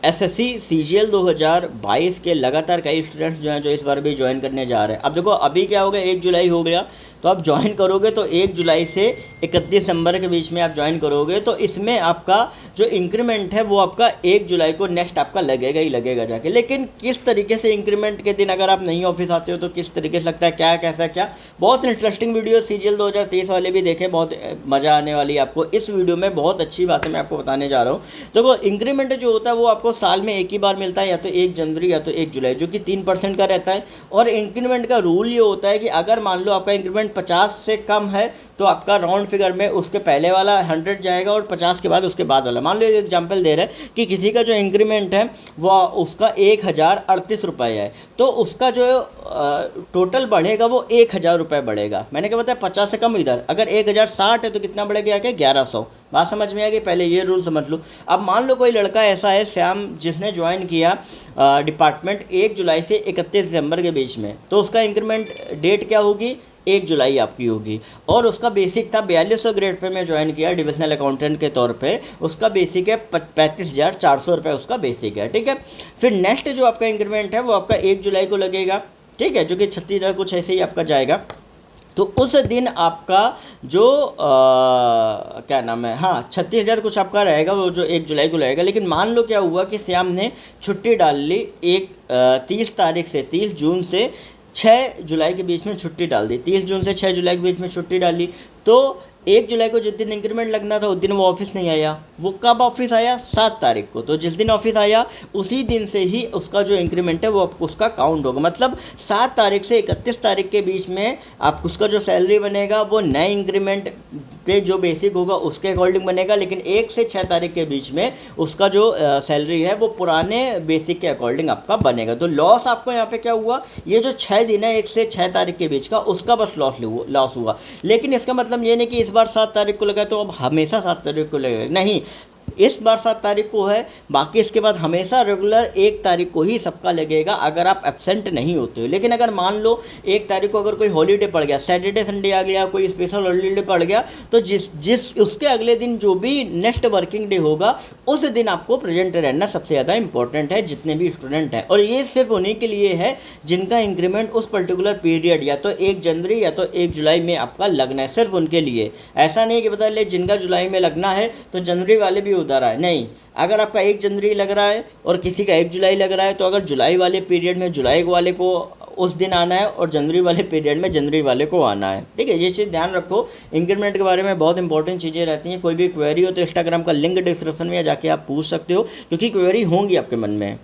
SSC CGL 2022 के लगातार कई स्टूडेंट्स जो हैं जो इस बार भी ज्वाइन करने जा रहे हैं। अब देखो अभी क्या हो गया, 1 जुलाई हो गया, तो आप ज्वाइन करोगे तो 1 जुलाई से 31 दिसंबर के बीच में आप ज्वाइन करोगे तो इसमें आपका जो इंक्रीमेंट है वो आपका 1 जुलाई को नेक्स्ट आपका लगेगा ही लगेगा जाके। लेकिन किस तरीके से इंक्रीमेंट के दिन अगर आप नहीं ऑफिस आते हो तो किस तरीके से लगता है, क्या कैसा क्या, बहुत इंटरेस्टिंग वीडियो सीजीएल 2023 वाले भी देखें, बहुत मज़ा आने वाली है आपको। इस वीडियो में बहुत अच्छी बातें मैं आपको बताने जा रहा हूँ। तो वो इंक्रीमेंट जो होता है वो आपको साल में एक ही बार मिलता है, या तो 1 जनवरी या तो 1 जुलाई, जो कि 3% का रहता है। और इंक्रीमेंट का रूल ये होता है कि अगर मान लो आपका इंक्रीमेंट 50 से कम है तो आपका राउंड फिगर में उसके पहले वाला 100 जाएगा और 50 के बाद उसके बाद वाला। मान लो एक एग्जांपल दे रहे हैं कि किसी का जो इंक्रीमेंट है वो उसका 1038 रुपये है, तो उसका जो टोटल बढ़ेगा वो 1000 रुपये बढ़ेगा। मैंने क्या बताया, 50 से कम इधर, अगर 1060 है तो कितना बढ़ेगा क्या, 1100। बात समझ में आ गई, पहले ये रूल समझ लो। अब मान लो कोई लड़का ऐसा है श्याम, जिसने ज्वाइन किया डिपार्टमेंट 1 जुलाई से 31 दिसंबर के बीच में, तो उसका इंक्रीमेंट डेट क्या होगी, 1 जुलाई आपकी होगी। और उसका बेसिक था 4200 ग्रेड पे मैं ज्वाइन किया डिविजनल अकाउंटेंट के तौर पे, उसका बेसिक है 35,400 रुपये उसका बेसिक है, ठीक है। फिर नेक्स्ट जो आपका इंक्रीमेंट है वो आपका 1 जुलाई को लगेगा, ठीक है, जो कि 36,000 कुछ ऐसे ही आपका जाएगा। तो उस दिन आपका जो क्या नाम है, हाँ 36,000 कुछ आपका रहेगा, वो जो 1 जुलाई को लगेगा। लेकिन मान लो क्या हुआ कि श्याम ने छुट्टी डाल ली 30 जून से 6 जुलाई के बीच में छुट्टी डाल दी, 30 जून से 6 जुलाई के बीच में छुट्टी डाली, तो 1 जुलाई को जिस दिन इंक्रीमेंट लगना था उस दिन वो ऑफिस नहीं आया। वो कब ऑफिस आया, 7 तारीख को। तो जिस दिन ऑफिस आया उसी दिन से ही उसका जो इंक्रीमेंट है वो उसका काउंट होगा। मतलब 7 तारीख से 31 तारीख के बीच में आप उसका जो सैलरी बनेगा वो नए इंक्रीमेंट पे जो बेसिक होगा उसके अकॉर्डिंग बनेगा। लेकिन 1 से 6 तारीख के बीच में उसका जो सैलरी है वो पुराने बेसिक के अकॉर्डिंग आपका बनेगा। तो लॉस आपको यहाँ पे क्या हुआ, ये जो 6 दिन है 1 से 6 तारीख के बीच का, उसका बस लॉस हुआ। लेकिन इसका मतलब ये नहीं कि इस बार 7 तारीख को लगा तो अब हमेशा 7 तारीख को लगेगा, नहीं, इस बार 7 तारीख को है, बाकी इसके बाद हमेशा रेगुलर 1 तारीख को ही सबका लगेगा अगर आप एब्सेंट नहीं होते हो। लेकिन अगर मान लो 1 तारीख को अगर कोई हॉलीडे पड़ गया, सैटरडे संडे आ गया, कोई स्पेशल हॉलीडे पड़ गया, तो जिस उसके अगले दिन जो भी नेक्स्ट वर्किंग डे होगा उस दिन आपको प्रेजेंट रहना सबसे ज़्यादा इंपॉर्टेंट है, जितने भी स्टूडेंट हैं। और ये सिर्फ उन्हीं के लिए है जिनका इंक्रीमेंट उस पर्टिकुलर पीरियड या तो 1 जनवरी या तो 1 जुलाई में आपका लगना है, सिर्फ उनके लिए। ऐसा नहीं कि बता ले जिनका जुलाई में लगना है तो जनवरी वाले भी उधर आए, नहीं। अगर आपका 1 जनवरी लग रहा है और किसी का 1 जुलाई लग रहा है तो अगर जुलाई वाले पीरियड में जुलाई वाले को उस दिन आना है और जनवरी वाले पीरियड में जनवरी वाले को आना है, ठीक है। ये चीज़ ध्यान रखो, इंक्रीमेंट के बारे में बहुत इंपॉर्टेंट चीज़ें रहती हैं। कोई भी क्वेरी हो तो इंस्टाग्राम का लिंक डिस्क्रिप्शन में जाके आप पूछ सकते हो, क्योंकि क्वेरी होंगी आपके मन में।